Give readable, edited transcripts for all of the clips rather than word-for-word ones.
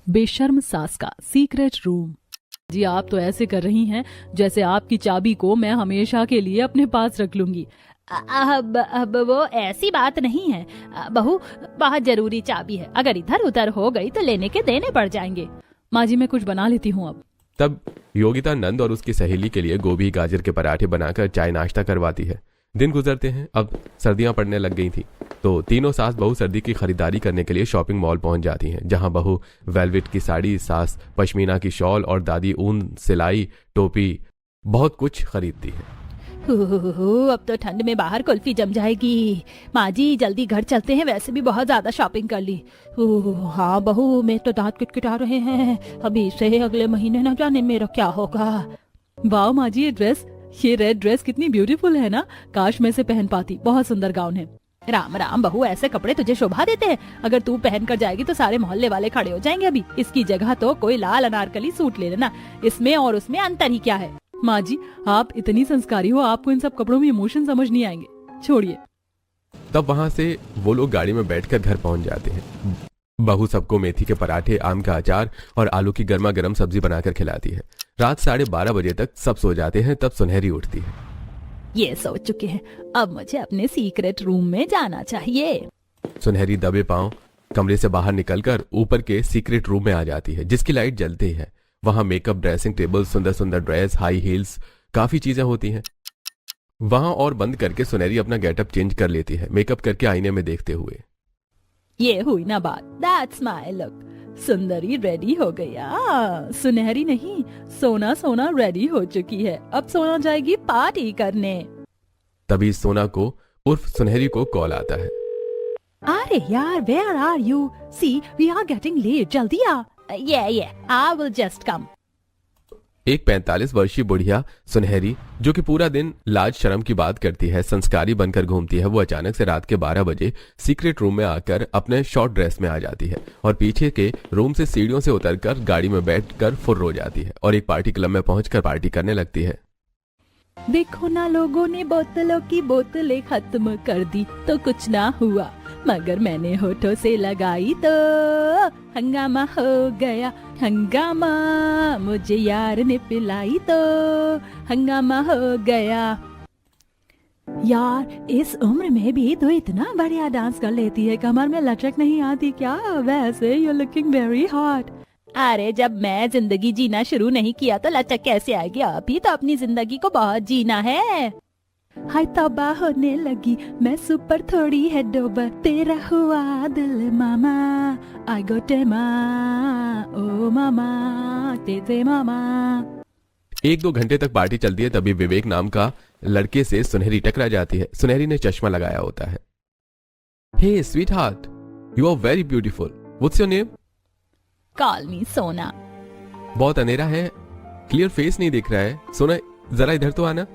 बेशर्म सास का सीक्रेट रूम। जी आप तो ऐसे कर रही हैं जैसे आपकी चाबी को मैं हमेशा के लिए अपने पास रख लूंगी। अब वो ऐसी बात नहीं है बहू, बहुत जरूरी चाबी है, अगर इधर उधर हो गई तो लेने के देने पड़ जाएंगे। माँ जी मैं कुछ बना लेती हूँ अब। तब योगिता नंद और उसकी सहेली के लिए गोभी गाजर के पराठे बनाकर चाय नाश्ता करवाती है। दिन गुजरते हैं, अब सर्दियां पड़ने लग गई थी, तो तीनों सास बहू सर्दी की खरीदारी करने के लिए शॉपिंग मॉल पहुंच जाती हैं, जहां बहू वेलवेट की साड़ी, सास पश्मीना की शॉल और दादी ऊन सिलाई टोपी बहुत कुछ खरीदती है। अब तो ठंड में बाहर कुल्फी जम जाएगी। माँ जी जल्दी घर चलते हैं, वैसे भी बहुत ज्यादा शॉपिंग कर ली। हाँ बहू, मैं तो दांत किटकिटा रहे हैं, अभी से अगले महीने न जाने मेरा क्या होगा। वाह माँ जी, ये रेड ड्रेस कितनी ब्यूटीफुल है ना, काश मैं इसे पहन पाती, बहुत सुंदर गाउन है। राम राम बहू, ऐसे कपड़े तुझे शोभा देते हैं? अगर तू पहन कर जाएगी तो सारे मोहल्ले वाले खड़े हो जाएंगे। अभी इसकी जगह तो कोई लाल अनारकली सूट ले लेना, इसमें और उसमें अंतर ही क्या है। माँ जी आप इतनी संस्कारी हो, आपको इन सब कपड़ों में इमोशन समझ नहीं आएंगे, छोड़िए। तब वहां से वो लोग गाड़ी में बैठकर घर पहुंच जाते हैं। बहू सबको मेथी के पराठे, आम का अचार और आलू की गर्मा गर्म सब्जी बनाकर खिलाती है। रात 12:30 बजे तक सब सो जाते हैं, तब सुनहरी उठती है। ये सोच चुके हैं, अब मुझे अपने सीक्रेट रूम में जाना चाहिए। सुनहरी दबे पांव कमरे से बाहर निकलकर ऊपर के सीक्रेट रूम में आ जाती है, जिसकी लाइट जलती है। वहां मेकअप, ड्रेसिंग टेबल, सुंदर सुंदर ड्रेस, हाई हील्स, काफी चीजें होती हैं वहां। और बंद करके सुनहरी अपना गेटअप चेंज कर लेती है, मेकअप करके आईने में देखते हुए। ये हुई ना बात, that's my look. Sundari ready हो गया। सुनहरी नहीं, सोना सोना रेडी हो चुकी है, अब सोना जाएगी पार्टी करने। तभी सोना को उर्फ सुनहरी को कॉल आता है। अरे यार, where are you? See we are getting late, जल्दी आ। ये आई विल जस्ट कम। एक 45 वर्षीय बुढ़िया सुनहरी, जो कि पूरा दिन लाज शर्म की बात करती है, संस्कारी बनकर घूमती है, वो अचानक से रात के 12 बजे सीक्रेट रूम में आकर अपने शॉर्ट ड्रेस में आ जाती है और पीछे के रूम से सीढ़ियों से उतरकर गाड़ी में बैठकर फुर्र हो जाती है और एक पार्टी क्लब में पहुंचकर पार्टी करने लगती है। देखो ना, लोगों ने बोतलों की बोतलें खत्म कर दी तो कुछ ना हुआ, मगर मैंने होठों से लगाई तो हंगामा हो गया। हंगामा मुझे यार ने पिलाई तो हंगामा हो गया। यार इस उम्र में भी तो इतना बढ़िया डांस कर लेती है, कमर में लचक नहीं आती क्या? वैसे यू लुकिंग वेरी हॉट। अरे जब मैं जिंदगी जीना शुरू नहीं किया तो लचक कैसे आएगी? अभी तो अपनी जिंदगी को बहुत जीना है। हाय तौबा होने लगी, मैं सुपर थोड़ी है डोबर, तेरा हुआ दिल मामा, आई गो टेमा, ओ मामा तेरे मामा। 1-2 घंटे तक पार्टी चलती है, तभी विवेक नाम का लड़के से सुनहरी टकरा जाती है। सुनहरी ने चश्मा लगाया होता है। Hey sweet heart, you are very beautiful, what's your name? Call me Sona. बहुत अंधेरा है, क्लियर फेस नहीं दिख रहा है। सोना जरा इधर तो आना।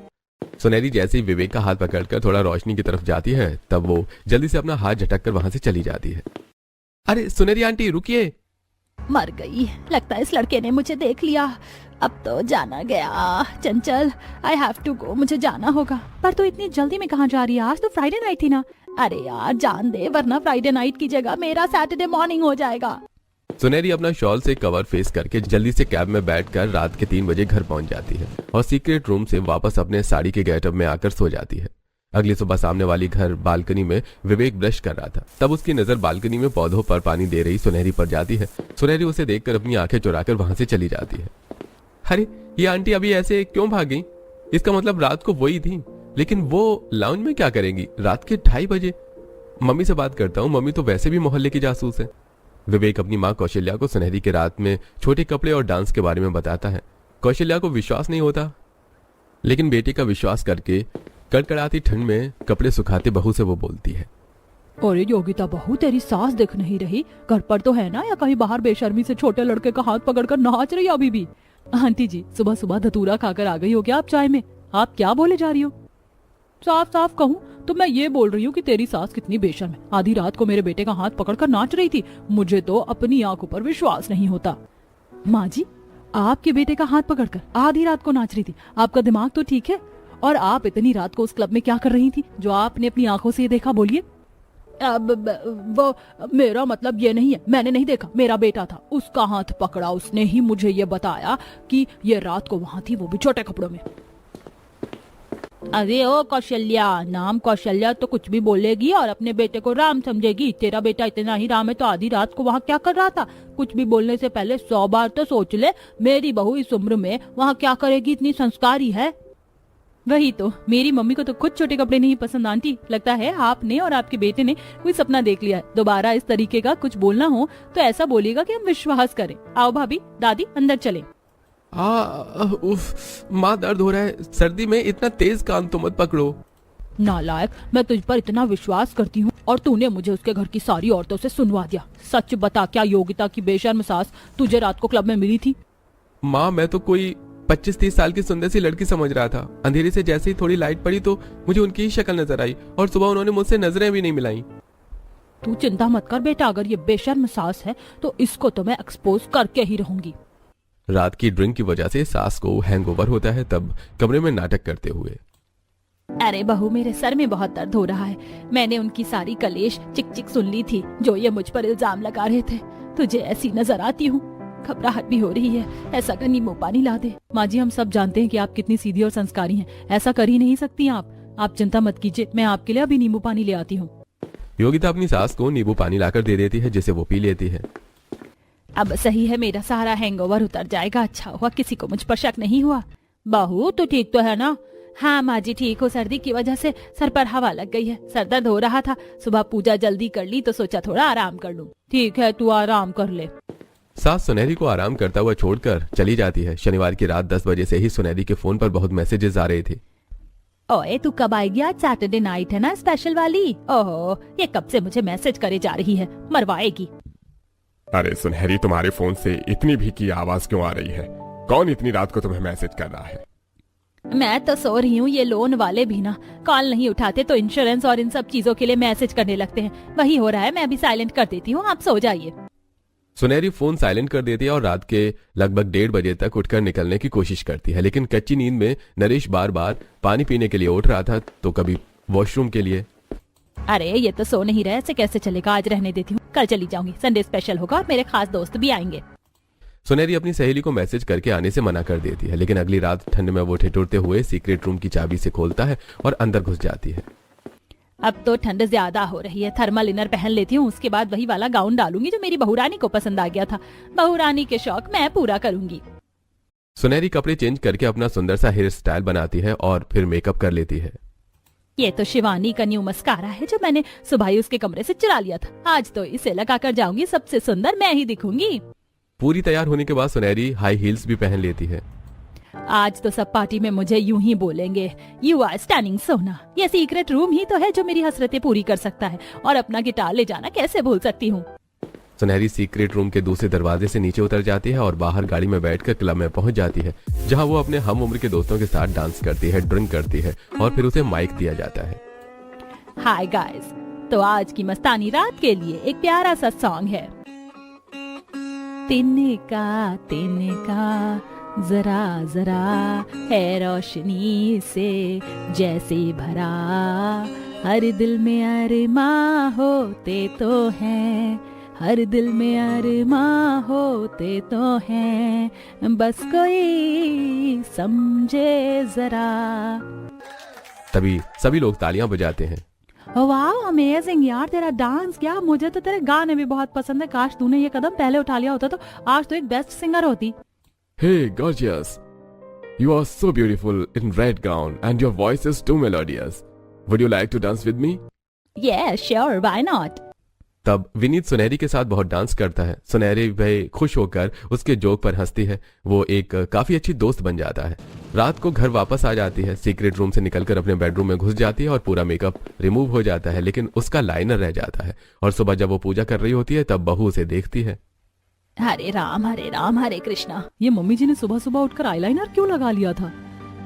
सुनहरी जैसे ही विवेक का हाथ पकड़कर थोड़ा रोशनी की तरफ जाती है, तब वो जल्दी से अपना हाथ झटककर वहां से चली जाती है। अरे सुनहरी आंटी रुकिए। मर गई, लगता है इस लड़के ने मुझे देख लिया, अब तो जाना गया। चंचल, आई हैव टू गो, मुझे जाना होगा। पर तू इतनी जल्दी में कहाँ जा रही है? आज तो फ्राइडे नाइट थी ना। अरे यार जान दे, वरना फ्राइडे नाइट की जगह मेरा सैटरडे मॉर्निंग हो जाएगा। सुनहरी अपना शॉल से कवर फेस करके जल्दी से कैब में बैठकर रात के 3 बजे घर पहुंच जाती है और सीक्रेट रूम से वापस अपने साड़ी के गेटअप में आकर सो जाती है। अगली सुबह सामने वाली घर बालकनी में विवेक ब्रश कर रहा था, तब उसकी नजर बालकनी में पौधों पर पानी दे रही सुनहरी पर जाती है। सुनहरी उसे देखकर अपनी आंखें चुराकर वहां से चली जाती है। अरे ये आंटी अभी ऐसे क्यों भाग गई? इसका मतलब रात को वही थी, लेकिन वो लाउंज में क्या करेंगी रात के 2:30 बजे? मम्मी से बात करता हूँ, मम्मी तो वैसे भी मोहल्ले की जासूस है। विवेक अपनी माँ कौशल्या को सुनहरी के रात में छोटे कपड़े और डांस के बारे में बताता है। कौशल्या को विश्वास नहीं होता, लेकिन बेटी का विश्वास करके कड़कड़ाती ठंड में कपड़े सुखाते बहू से वो बोलती है, अरे योगिता बहू, तेरी सास दिख नहीं रही, घर पर तो है ना, या कहीं बाहर बेशर्मी से छोटे लड़के का हाथ पकड़कर नाच रही अभी भी? आंटी जी सुबह सुबह धतूरा खाकर आ गई हो क्या आप चाय में? आप क्या बोले जा रही हो? साफ साफ कहूँ तो मैं ये बोल रही हूँ कि तेरी सास कितनी बेशर्म है, आधी रात को मेरे बेटे का हाथ पकड़कर नाच रही थी। मुझे तो अपनी आंखों पर विश्वास नहीं होता। माँ जी, आपके बेटे का हाथ पकड़कर आधी रात को नाच रही थी? आपका दिमाग तो ठीक है? और आप इतनी रात को उस क्लब में क्या कर रही थी जो आपने अपनी आंखों से ये देखा? बोलिए। वो मेरा मतलब ये नहीं है, मैंने नहीं देखा, मेरा बेटा था, उसका हाथ पकड़ा, उसने ही मुझे ये बताया कि ये रात को वहां थी, वो भी छोटे कपड़ों में। अरे ओ कौशल्या, नाम कौशल्या तो कुछ भी बोलेगी और अपने बेटे को राम समझेगी। तेरा बेटा इतना ही राम है तो आधी रात को वहाँ क्या कर रहा था? कुछ भी बोलने से पहले 100 बार तो सोच ले। मेरी बहू इस उम्र में वहाँ क्या करेगी, इतनी संस्कारी है। वही तो, मेरी मम्मी को तो खुद छोटे कपड़े नहीं पसंद आंटी। लगता है आपने और आपके बेटे ने कोई सपना देख लिया है। दोबारा इस तरीके का कुछ बोलना हो तो ऐसा बोलिएगा कि हम विश्वास करें। आओ भाभी, दादी अंदर चलें। उफ, माँ दर्द हो रहा है, सर्दी में इतना तेज कान तो मत पकड़ो। नालायक, मैं तुझ पर इतना विश्वास करती हूँ और तूने मुझे उसके घर की सारी औरतों से सुनवा दिया। सच बता, क्या योग्यता की बेशर्म सास तुझे रात को क्लब में मिली थी? माँ, मैं तो कोई 25-30 साल की सुंदर सी लड़की समझ रहा था। अंधेरे से जैसे ही थोड़ी लाइट पड़ी तो मुझे उनकी ही शक्ल नजर आई और सुबह उन्होंने मुझसे नजरें भी नहीं मिलाई। तू चिंता मत कर बेटा, अगर ये बेशर्म सास है तो इसको तो मैं एक्सपोज करके ही रहूंगी। रात की ड्रिंक की वजह से सास को हैंगओवर होता है, तब कमरे में नाटक करते हुए, अरे बहू, मेरे सर में बहुत दर्द हो रहा है। मैंने उनकी सारी कलेश चिक चिक सुन ली थी जो ये मुझ पर इल्जाम लगा रहे थे। तुझे ऐसी नजर आती हूँ, घबराहट भी हो रही है। ऐसा कर नींबू पानी ला दे। माँ जी, हम सब जानते हैं कि आप कितनी सीधी और संस्कारी हैं, ऐसा कर ही नहीं सकती आप चिंता मत कीजिए, मैं आपके लिए अभी नींबू पानी ले आती हूँ। योगिता अपनी सास को नींबू पानी लाकर दे देती है, जिसे वो पी लेती है। अब सही है, मेरा सारा हैंगओवर उतर जाएगा। अच्छा हुआ किसी को मुझ पर शक नहीं हुआ। बहू तो ठीक तो है ना? हाँ माँ जी ठीक हो, सर्दी की वजह से सर पर हवा लग गई है, सर दर्द हो रहा था। सुबह पूजा जल्दी कर ली तो सोचा थोड़ा आराम कर लूं। ठीक है, तू आराम कर ले। सास सुनहरी को आराम करता हुआ छोड़कर चली जाती है। शनिवार की रात 10 बजे से ही सुनहरी के फोन पर बहुत मैसेजेस आ रहे थे। ओए तू कब आएगी? आज सैटरडे नाइट है ना, स्पेशल वाली। ओहो, ये कब से मुझे मैसेज करे जा रही है, मरवाएगी। अरे सुनहरी, तुम्हारे फोन से इतनी भी की आवाज क्यों आ रही है? कौन इतनी रात को तुम्हें मैसेज कर रहा है? मैं तो सो रही हूँ। ये लोन वाले भी ना कॉल नहीं उठाते तो इंश्योरेंस और इन सब चीजों के लिए मैसेज करने लगते हैं। वही हो रहा है, मैं अभी साइलेंट कर देती हूँ, आप सो जाइए। सुनहरी फोन साइलेंट कर देती है और रात के लगभग 1:30 बजे तक उठकर निकलने की कोशिश करती है, लेकिन कच्ची नींद में नरेश बार बार पानी पीने के लिए उठ रहा था तो कभी वॉशरूम के लिए। अरे ये तो सो नहीं रहे, ऐसे कैसे चलेगा? आज रहने देती हूँ, कल चली जाऊंगी। संडे स्पेशल होगा और मेरे खास दोस्त भी आएंगे। सुनहरी अपनी सहेली को मैसेज करके आने से मना कर देती है, लेकिन अगली रात ठंड में वो ठिठुरते हुए सीक्रेट रूम की चाबी से खोलता है और अंदर घुस जाती है। अब तो ठंड ज्यादा हो रही है, थर्मल इनर पहन लेती हूँ, उसके बाद वही वाला गाउन डालूंगी जो मेरी बहुरानी को पसंद आ गया था। बहुरानी के शौक मैं पूरा करूंगी। सुनहरी कपड़े चेंज करके अपना सुंदर सा हेयर स्टाइल बनाती है और फिर मेकअप कर लेती है। ये तो शिवानी का न्यू मस्कारा है जो मैंने सुबह ही उसके कमरे से चुरा लिया था। आज तो इसे लगाकर जाऊंगी, सबसे सुंदर मैं ही दिखूंगी। पूरी तैयार होने के बाद सुनहरी हाई हील्स भी पहन लेती है। आज तो सब पार्टी में मुझे यूं ही बोलेंगे, यू आर स्टनिंग सोना। ये सीक्रेट रूम ही तो है जो मेरी हसरतें पूरी कर सकता है, और अपना गिटार ले जाना कैसे भूल सकती हूँ। सुनहरी सीक्रेट रूम के दूसरे दरवाजे से नीचे उतर जाती है और बाहर गाड़ी में बैठकर क्लब में पहुंच जाती है, जहां वो अपने हम उम्र के दोस्तों के साथ डांस करती है, ड्रिंक करती है और फिर उसे माइक दिया जाता है। हाय गाइस, तो आज की मस्तानी रात के लिए एक प्यारा सा सॉन्ग है। तिनका तिनका जरा जरा है रोशनी से जैसे भरा, हर दिल में अरमां होते तो हैं, हर दिल में अरमां होते तो हैं, बस कोई समझे जरा। तभी सभी लोग तालियां बजाते हैं। वाह अमेजिंग यार, तेरा डांस क्या, मुझे तो तेरे गाने भी बहुत पसंद है। काश तूने ये कदम पहले उठा लिया होता तो आज तो एक बेस्ट सिंगर होती। Hey gorgeous, you are so beautiful in red gown and your voice is too melodious. Would you like to dance with me? Yeah, sure, why not? तब विनीत सुनहरी के साथ बहुत डांस करता है। सुनहरी भाई खुश होकर उसके जोक पर हंसती है। वो एक काफी अच्छी दोस्त बन जाता है। रात को घर वापस आ जाती है, सीक्रेट रूम से निकलकर अपने बेडरूम में घुस जाती है और पूरा मेकअप रिमूव हो जाता है, लेकिन उसका लाइनर रह जाता है। और सुबह जब वो पूजा कर रही होती है तब बहू उसे देखती है। हरे राम हरे कृष्णा। ये मम्मी जी ने सुबह सुबह उठकर आईलाइनर क्यों लगा लिया था?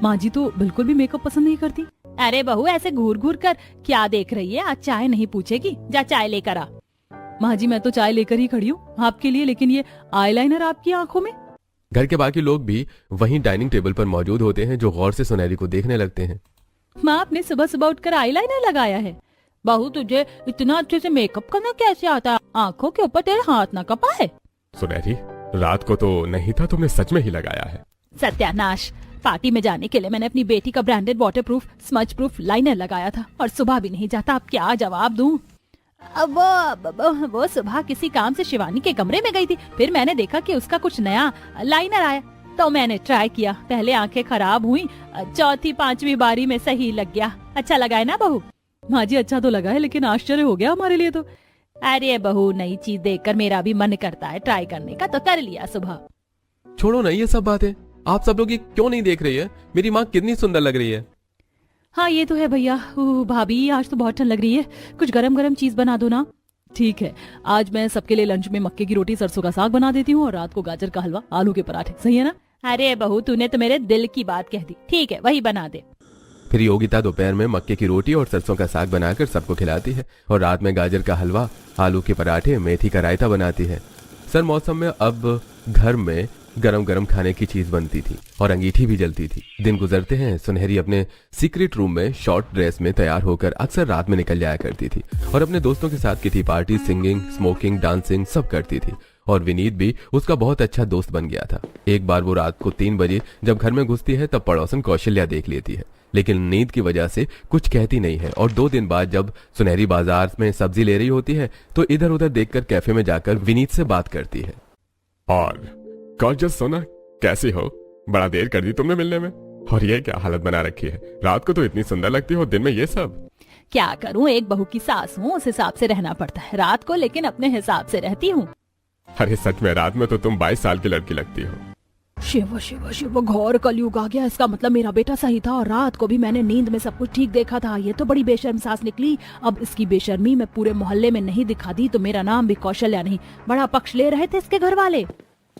माँ जी तो बिल्कुल भी मेकअप पसंद नहीं करती। अरे बहू, ऐसे घूर घूर कर क्या देख रही है? आज चाय नहीं पूछेगी, जा चाय लेकर आ। माँ जी मैं तो चाय लेकर ही खड़ी हूँ आपके लिए, लेकिन ये आईलाइनर आपकी आंखों में। घर के बाकी लोग भी वहीं डाइनिंग टेबल पर मौजूद होते हैं, जो गौर से सुनहरी को देखने लगते हैं। माँ आपने सुबह सुबह उठकर आईलाइनर लगाया है? बहू तुझे इतना अच्छे से मेकअप करना कैसे आता है? आंखों के ऊपर तेरे हाथ ना कपा है? सुनहरी, रात को तो नहीं था, तुमने सच में ही लगाया है। सत्यानाश, पार्टी में जाने के लिए मैंने अपनी बेटी का branded waterproof smudge proof liner लगाया था और सुबह भी नहीं जाता। अब क्या जवाब दूं? अब वो सुबह किसी काम से शिवानी के कमरे में गई थी, फिर मैंने देखा कि उसका कुछ नया लाइनर आया तो मैंने ट्राई किया। पहले आंखें खराब हुई, चौथी पांचवी बारी में सही लग गया। अच्छा लगा है ना बहू? हाँ जी, अच्छा तो लगा है, लेकिन आश्चर्य हो गया हमारे लिए तो। अरे बहू, नई चीज देखकर मेरा भी मन करता है ट्राई करने का, तो कर लिया सुबह। छोड़ो ना ये सब बातें, आप सब लोग ये क्यों नहीं देख रही है? मेरी माँ कितनी सुंदर लग रही है। हाँ ये तो है भैया। भाभी आज तो बहुत ठंड लग रही है, कुछ गरम गरम चीज बना दो ना। ठीक है, आज मैं सबके लिए लंच में मक्के की रोटी सरसों का साग बना देती हूँ और रात को गाजर का हलवा आलू के पराठे। सही है ना? अरे बहू, तूने तो मेरे दिल की बात कह दी। ठीक है, वही बना दे। फिर योगिता दोपहर में मक्के की रोटी और सरसों का साग बनाकर सबको खिलाती है और रात में गाजर का हलवा, आलू के पराठे, मेथी का रायता बनाती है। सर मौसम में अब घर में गरम गरम खाने की चीज बनती थी और अंगीठी भी जलती थी। दिन गुजरते हैं, सुनहरी अपने सीक्रेट रूम में शॉर्ट ड्रेस में तैयार होकर अक्सर रात में निकल जाया करती थी और अपने दोस्तों के साथ kitty party, singing, smoking, dancing सब करती थी। और विनीत भी उसका बहुत अच्छा दोस्त बन गया था। एक बार वो रात को 3 बजे जब घर में घुसती है तब पड़ोसन कौशल्या देख लेती है, लेकिन नींद की वजह से कुछ कहती नहीं है। और 2 दिन बाद जब सुनहरी बाजार में सब्जी ले रही होती है तो इधर उधर देखकर कैफे में जाकर विनीत से बात करती है। और गॉर्जियस सोना, कैसी हो? बड़ा देर कर दी तुमने मिलने में। और ये क्या हालत बना रखी है? रात को तो इतनी सुंदर लगती हो, दिन में ये सब। क्या करूं, एक बहू की सास हूँ, उस हिसाब से रहना पड़ता है। रात को लेकिन अपने हिसाब से रहती हूँ। अरे सच में, रात में तो तुम 22 साल की लड़की लगती हो। शिव शिव शिव, घोर कलयुग आ गया। इसका मतलब मेरा बेटा सही था और रात को भी मैंने नींद में सब कुछ ठीक देखा था। ये तो बड़ी बेशर्म सास निकली। अब इसकी बेशर्मी मैं पूरे मोहल्ले में नहीं दिखा दी तो मेरा नाम भी कौशल्या नहीं। बड़ा पक्ष ले रहे थे इसके घर वाले।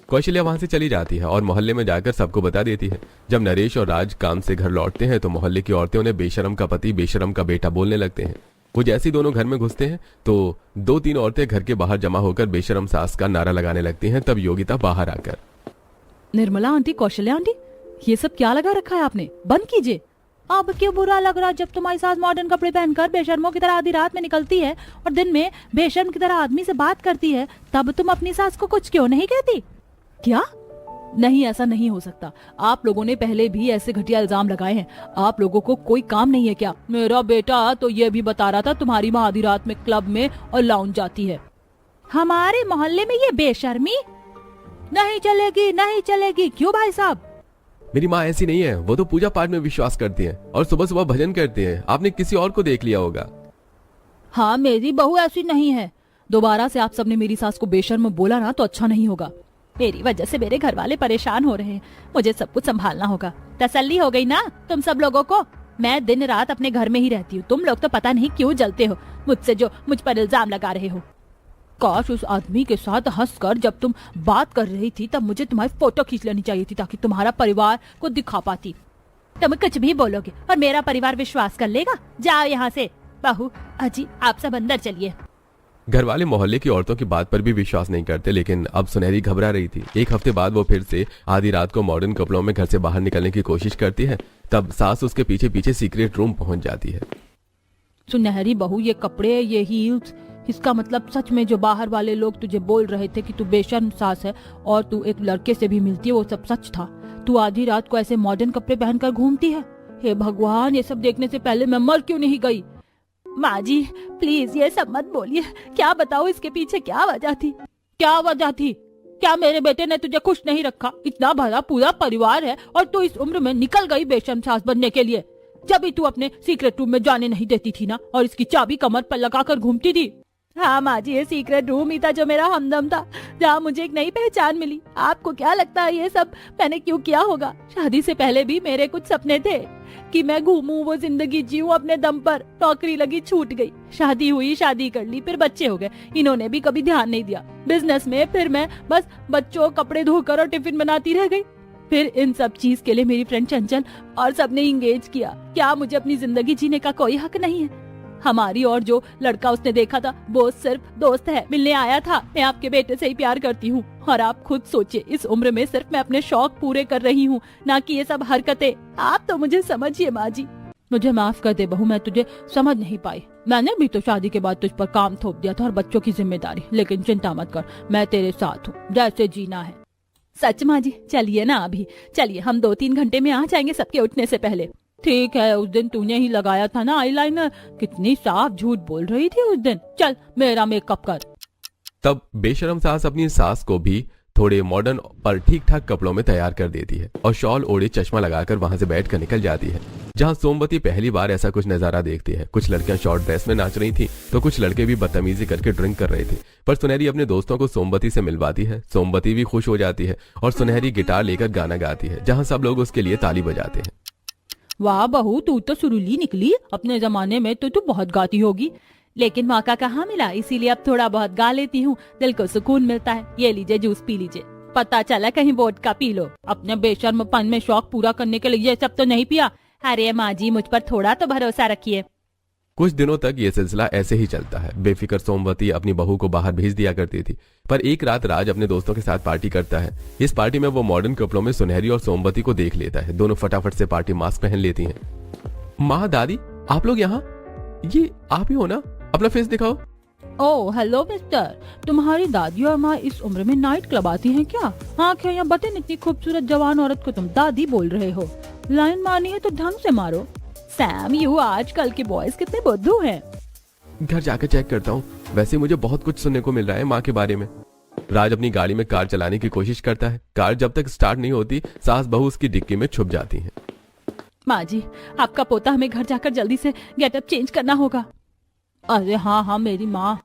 कौशल्या वहां से चली जाती है और मोहल्ले में जाकर सबको बता देती है। जब नरेश और राज काम से घर लौटते हैं तो मोहल्ले की औरतें उन्हें बेशरम का पति, बेशरम का बेटा बोलने लगते हैं। वो जैसे ही दोनों घर में घुसते हैं तो 2-3 औरतें घर के बाहर जमा होकर बेशरम सास का नारा लगाने लगती हैं। तब योगिता बाहर आकर, निर्मला आंटी, कौशल्या आंटी, ये सब क्या लगा रखा है आपने? बंद कीजिए। अब क्यों बुरा लग रहा? जब तुम्हारी सास मॉडर्न कपड़े पहनकर बेशर्मों की तरह आधी रात में निकलती है और दिन में बेशर्म की तरह आदमी से बात करती है, तब तुम अपनी सास को कुछ क्यों नहीं कहती? क्या? नहीं, ऐसा नहीं हो सकता। आप लोगों ने पहले भी ऐसे घटिया इल्जाम लगाए हैं। आप लोगों को कोई काम नहीं है क्या? मेरा बेटा तो ये भी बता रहा था तुम्हारी माँ आधी रात में क्लब में और लाउंज जाती है। हमारे मोहल्ले में ये बेशर्मी नहीं चलेगी, नहीं चलेगी। क्यों भाई साहब? मेरी माँ ऐसी नहीं है, वो तो पूजा पाठ में विश्वास करती है और सुबह सुबह भजन करती है। आपने किसी और को देख लिया होगा। हाँ, मेरी बहू ऐसी नहीं है। दोबारा से आप सबने मेरी सास को बेशर्म बोला ना तो अच्छा नहीं होगा। मेरी वजह से मेरे घर वाले परेशान हो रहे हैं, मुझे सब कुछ संभालना होगा। तसल्ली हो गई ना तुम सब लोगों को? मैं दिन रात अपने घर में ही रहती हूँ, तुम लोग तो पता नहीं क्यों जलते हो मुझसे, जो मुझ पर इल्जाम लगा रहे हो। काश उस आदमी के साथ हंसकर जब तुम बात कर रही थी तब मुझे तुम्हारी फोटो खींच लेनी चाहिए थी ताकि तुम्हारा परिवार को दिखा पाती। तुम कुछ भी बोलोगे और मेरा परिवार विश्वास कर लेगा? जाओ यहाँ से। बहू, अजी आप सब अंदर चलिए। घर वाले मोहल्ले की औरतों की बात पर भी विश्वास नहीं करते, लेकिन अब सुनहरी घबरा रही थी। 1 हफ्ते बाद वो फिर से आधी रात को मॉडर्न कपड़ों में घर से बाहर निकलने की कोशिश करती है। तब सास उसके पीछे पीछे सीक्रेट रूम पहुंच जाती है। सुनहरी बहू, ये कपड़े, ये हील्स, इसका मतलब सच में जो बाहर वाले लोग तुझे बोल रहे थे कि तू बेशर्म सास है और तू एक लड़के से भी मिलती है, वो सब सच था? तू आधी रात को ऐसे मॉडर्न कपड़े पहनकर घूमती है? हे भगवान, ये सब देखने से पहले मैं मर क्यों नहीं गई? माँ जी प्लीज ये सब मत बोलिए। क्या बताओ इसके पीछे क्या वजह थी? क्या वजह थी? क्या मेरे बेटे ने तुझे खुश नहीं रखा? इतना बड़ा पूरा परिवार है और तू इस उम्र में निकल गई बेशर्म सास बनने के लिए। जब भी तू अपने सीक्रेट रूम में जाने नहीं देती थी ना, और इसकी चाबी कमर पर लगाकर घूमती थी। हाँ माँ जी, ये सीक्रेट रूम ही था जो मेरा हमदम था, जहाँ मुझे एक नई पहचान मिली। आपको क्या लगता है ये सब मैंने क्यों किया होगा? शादी से पहले भी मेरे कुछ सपने थे कि मैं घूमूं, वो जिंदगी जीऊं अपने दम पर। नौकरी लगी, छूट गई। शादी हुई, शादी कर ली, फिर बच्चे हो गए, इन्होंने भी कभी ध्यान नहीं दिया। बिजनेस में फिर मैं बस बच्चों कपड़े धोकर और टिफिन बनाती रह गई। फिर इन सब चीज के लिए मेरी फ्रेंड चंचल और सबने इंगेज किया। क्या मुझे अपनी जिंदगी जीने का कोई हक नहीं है? हमारी और जो लड़का उसने देखा था वो सिर्फ दोस्त है, मिलने आया था। मैं आपके बेटे से ही प्यार करती हूँ। और आप खुद सोचिए, इस उम्र में सिर्फ मैं अपने शौक पूरे कर रही हूँ, ना कि ये सब हरकतें। आप तो मुझे समझिए माँ जी। मुझे माफ कर दे बहू, मैं तुझे समझ नहीं पाई। मैंने भी तो शादी के बाद तुझ पर काम थोप दिया था और बच्चों की जिम्मेदारी, लेकिन चिंता मत कर, मैं तेरे साथ हूँ, जैसे जीना है। सच माँ जी, चलिए ना अभी, चलिए हम 2-3 घंटे में आ जाएंगे सबके उठने से पहले। ठीक है, उस दिन तूने ही लगाया था ना आईलाइनर, कितनी साफ झूठ बोल रही थी उस दिन। चल मेरा मेकअप कर। तब बेशरम सास अपनी सास को भी थोड़े मॉडर्न पर ठीक ठाक कपड़ों में तैयार कर देती है और शॉल ओढ़े चश्मा लगाकर वहां से बैठकर निकल जाती है, जहां सोमवती पहली बार ऐसा कुछ नजारा देखती है। कुछ लड़कियां शॉर्ट ड्रेस में नाच रही थी तो कुछ लड़के भी बदतमीजी करके ड्रिंक कर रहे थे, पर सुनहरी अपने दोस्तों को सोमवती से मिलवाती है। सोमवती भी खुश हो जाती है और सुनहरी गिटार लेकर गाना गाती है, जहाँ सब लोग उसके लिए ताली बजाते हैं। वाह बहू, तू तो सुरीली निकली, अपने जमाने में तो तू बहुत गाती होगी। लेकिन मौका कहाँ मिला, इसीलिए अब थोड़ा बहुत गा लेती हूँ, दिल को सुकून मिलता है। ये लीजिए जूस पी लीजिए। पता चला कहीं वोडका पी लो। अपने बेशर्मपन में शौक पूरा करने के लिए ये सब तो नहीं पिया। अरे माँ जी, मुझ पर थोड़ा तो भरोसा रखिए। कुछ दिनों तक ये सिलसिला ऐसे ही चलता है। बेफिक्र सोमवती अपनी बहू को बाहर भेज दिया करती थी, पर एक रात राज अपने दोस्तों के साथ पार्टी करता है। इस पार्टी में वो मॉडर्न कपड़ों में सुनहरी और सोमवती को देख लेता है। दोनों फटाफट से पार्टी मास्क पहन लेती हैं। माँ, दादी, आप लोग यहाँ? ये आप ही हो ना? अपना फेस दिखाओ। ओह हेलो मिस्टर, तुम्हारी दादी और माँ इस उम्र में नाइट क्लब आती हैं क्या? आंखें या बटन, इतनी खूबसूरत जवान औरत को तुम दादी बोल रहे हो? लाइन मारनी है तो ढंग से मारो। सैम, यू आजकल के बॉयज कितने बुद्धू हैं। घर जाकर चेक करता हूँ। वैसे मुझे बहुत कुछ सुनने को मिल रहा है माँ के बारे में। राज अपनी गाड़ी में कार चलाने की कोशिश करता है। कार जब तक स्टार्ट नहीं होती, सास बहू उसकी डिक्की में छुप जाती हैं। माँ जी, आपका पोता, हमें घर जाकर जल्दी से गेटअप चेंज करना होगा। अरे हाँ हाँ मेरी माँ।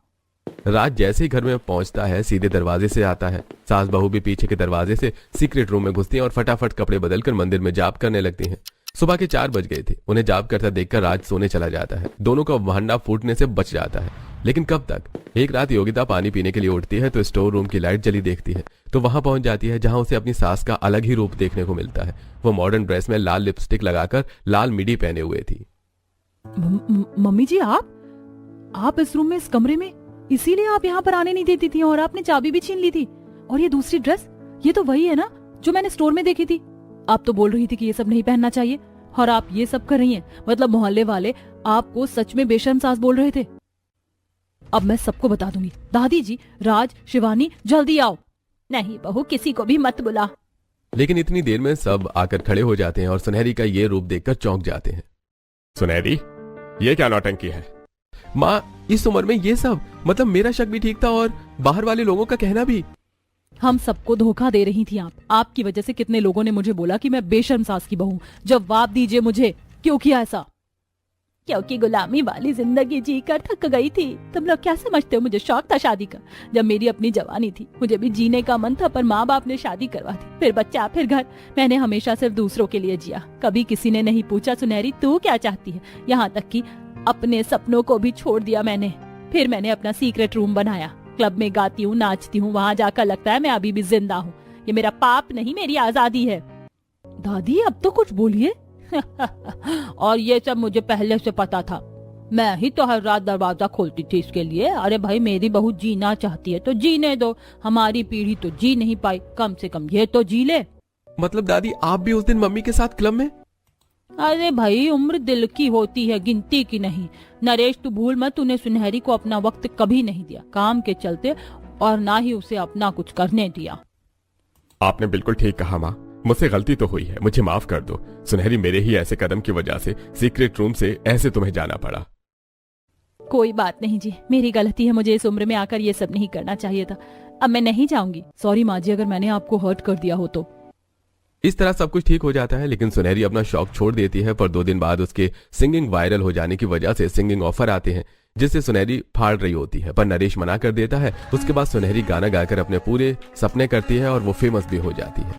राज जैसे ही घर में पहुंचता है, सीधे दरवाजे से आता है। सास बहू भी पीछे के दरवाजे से सीक्रेट रूम में घुसती हैं और फटाफट कपड़े बदलकर मंदिर में जाप करने लगती हैं। सुबह के 4 बज गए थे। उन्हें जाप करता देखकर राज सोने चला जाता है। दोनों का वहंडा फूटने से बच जाता है, लेकिन कब तक? एक रात योगिता पानी पीने के लिए उठती है तो स्टोर रूम की लाइट जली देखती है, तो वहां पहुंच जाती है, जहां उसे अपनी सास का अलग ही रूप देखने को मिलता है। वो मॉडर्न ड्रेस में लाल लिपस्टिक लगाकर लाल मिडी पहने हुए थी। मम्मी जी, आप इस रूम में, इस कमरे में, इसीलिए आप यहाँ पर आने नहीं देती थी और आपने चाबी भी छीन ली थी। और ये दूसरी ड्रेस, ये तो वही है ना जो मैंने स्टोर में देखी थी। आप तो बोल रही थी कि ये सब नहीं पहनना चाहिए और आप ये सब कर रही हैं। मतलब मोहल्ले वाले आपको सच में बेशर्म सास बोल रहे थे। अब मैं सबको बता दूंगी। दादी जी, राज, शिवानी, जल्दी आओ। नहीं बहू, किसी को भी मत बुला। लेकिन इतनी देर में सब आकर खड़े हो जाते हैं और सुनहरी का ये रूप देखकर चौंक जाते हैं। सुनहरी, ये क्या नौटंकी है? माँ, इस उम्र में ये सब, मतलब मेरा शक भी ठीक था और बाहर वाले लोगों का कहना भी। हम सबको धोखा दे रही थी आप। आपकी वजह से कितने लोगों ने मुझे बोला कि मैं बेशर्म सास की बहू। जवाब दीजिए मुझे, क्यों किया ऐसा? क्योंकि गुलामी वाली जिंदगी जीकर थक गई थी। तुम लोग क्या समझते हो, मुझे शौक था शादी का। जब मेरी अपनी जवानी थी, मुझे भी जीने का मन था, पर माँ बाप ने शादी करवा दी, फिर बच्चा, फिर घर। मैंने हमेशा सिर्फ दूसरों के लिए जिया। कभी किसी ने नहीं पूछा सुनहरी तू क्या चाहती है। यहाँ तक कि अपने सपनों को भी छोड़ दिया मैंने। फिर मैंने अपना सीक्रेट रूम बनाया, क्लब में गाती हूँ, नाचती हूँ। वहाँ जाकर लगता है मैं अभी भी जिंदा हूँ। ये मेरा पाप नहीं, मेरी आजादी है। दादी, अब तो कुछ बोलिए। और ये सब मुझे पहले से पता था। मैं ही तो हर रात दरवाजा खोलती थी इसके लिए। अरे भाई, मेरी बहू जीना चाहती है तो जीने दो। हमारी पीढ़ी तो जी नहीं पाई, कम से कम ये तो जी ले। मतलब दादी, आप भी उस दिन मम्मी के साथ क्लब में? अरे भाई, उम्र दिल की होती है, गिनती की नहीं। नरेश, तू भूल मत, तूने सुनहरी को अपना वक्त कभी नहीं दिया, काम के चलते, और ना ही उसे अपना कुछ करने दिया। आपने बिल्कुल ठीक कहा माँ, मुझसे गलती तो हुई है, मुझे माफ कर दो। सुनहरी, मेरे ही ऐसे कदम की वजह से सीक्रेट रूम से ऐसे तुम्हें जाना पड़ा। कोई बात नहीं जी, मेरी गलती है। मुझे इस उम्र में आकर ये सब नहीं करना चाहिए था। अब मैं नहीं जाऊंगी। सॉरी माँ जी, अगर मैंने आपको हर्ट कर दिया हो तो। इस तरह सब कुछ ठीक हो जाता है, लेकिन सुनहरी अपना शौक छोड़ देती है। पर 2 दिन बाद उसके सिंगिंग वायरल हो जाने की वजह से सिंगिंग ऑफर आते हैं, जिससे सुनहरी फाड़ रही होती है, पर नरेश मना कर देता है। उसके बाद सुनहरी गाना गाकर अपने पूरे सपने करती है और वो फेमस भी हो जाती है।